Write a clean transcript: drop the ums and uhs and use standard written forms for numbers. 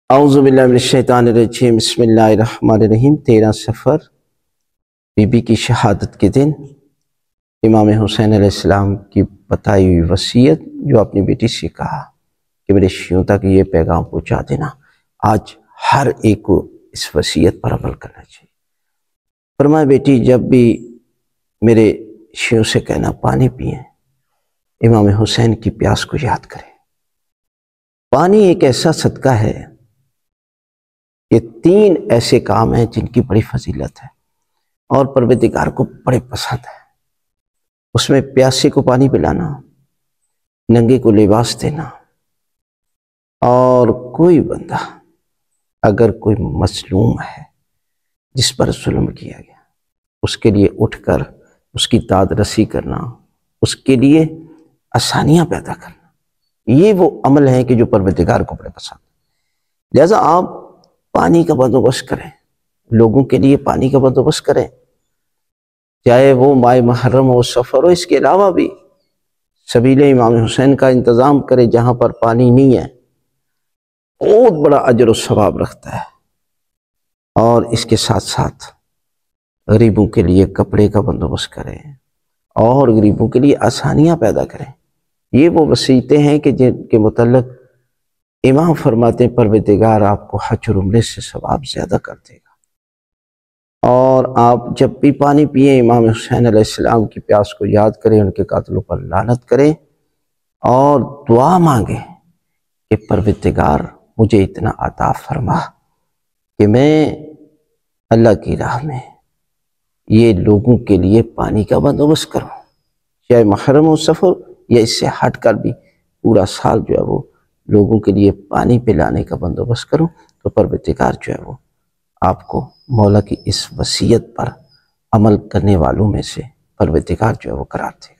اعوذ باللہ من الشیطان الرجیم، بسم اللہ الرحمن الرحیم۔ 13 صفر بی بی کی شہادت کے دن امام حسین علیہ السلام کی بتائی ہوئی وصیت، جو اپنی بیٹی سے کہا کہ میرے شیعوں تک یہ پیغام پہنچا دینا۔ آج ہر ایک کو اس وصیت پر عمل کرنا چاہیے۔ فرمایا بیٹی، جب بھی میرے شیعوں سے کہنا پانی پئیں، امام حسین کی پیاس کو یاد کریں۔ پانی ایک ایسا صدقہ ہے، یہ 3 ایسے کام ہیں جن کی بڑی فضیلت ہے اور پروردگار کو بڑے پسند ہے۔ اس میں پیاسے کو پانی پلانا، ننگے کو لباس دینا، اور کوئی بندہ اگر کوئی مظلوم ہے جس پر ظلم کیا گیا، اس کے لیے اٹھ کر اس کی داد رسی کرنا، اس کے لیے آسانیاں پیدا کرنا، یہ وہ عمل ہے کہ جو پروردگار کو بڑے پسند ہے۔ لہذا آپ پانی کا بندوبست کریں، لوگوں کے لیے پانی کا بندوبست کریں، چاہے وہ ماہ محرم ہو، سفر ہو، اس کے علاوہ بھی سبیل امام حسین کا انتظام کریں۔ جہاں پر پانی نہیں ہے بہت بڑا اجر و ثواب رکھتا ہے۔ اور اس کے ساتھ ساتھ غریبوں کے لیے کپڑے کا بندوبست کریں اور غریبوں کے لیے آسانیاں پیدا کریں۔ یہ وہ وصیتیں ہیں کہ جن کے متعلق امام فرماتے ہیں پروردگار آپ کو حج اور عمرے سے ثواب زیادہ کر دے گا۔ اور آپ جب بھی پانی پئیں، امام حسین علیہ السلام کی پیاس کو یاد کریں، ان کے قاتلوں پر لعنت کریں اور دعا مانگیں کہ پروردگار مجھے اتنا عطا فرما کہ میں اللہ کی راہ میں یہ لوگوں کے لیے پانی کا بندوبست کروں، چاہے محرم و سفر یا اس سے ہٹ کر بھی پورا سال جو ہے وہ لوگوں کے لیے پانی پلانے کا بندوبست کروں۔ تو پروردگار جو ہے وہ آپ کو مولا کی اس وصیت پر عمل کرنے والوں میں سے پروردگار جو ہے وہ قرار دے۔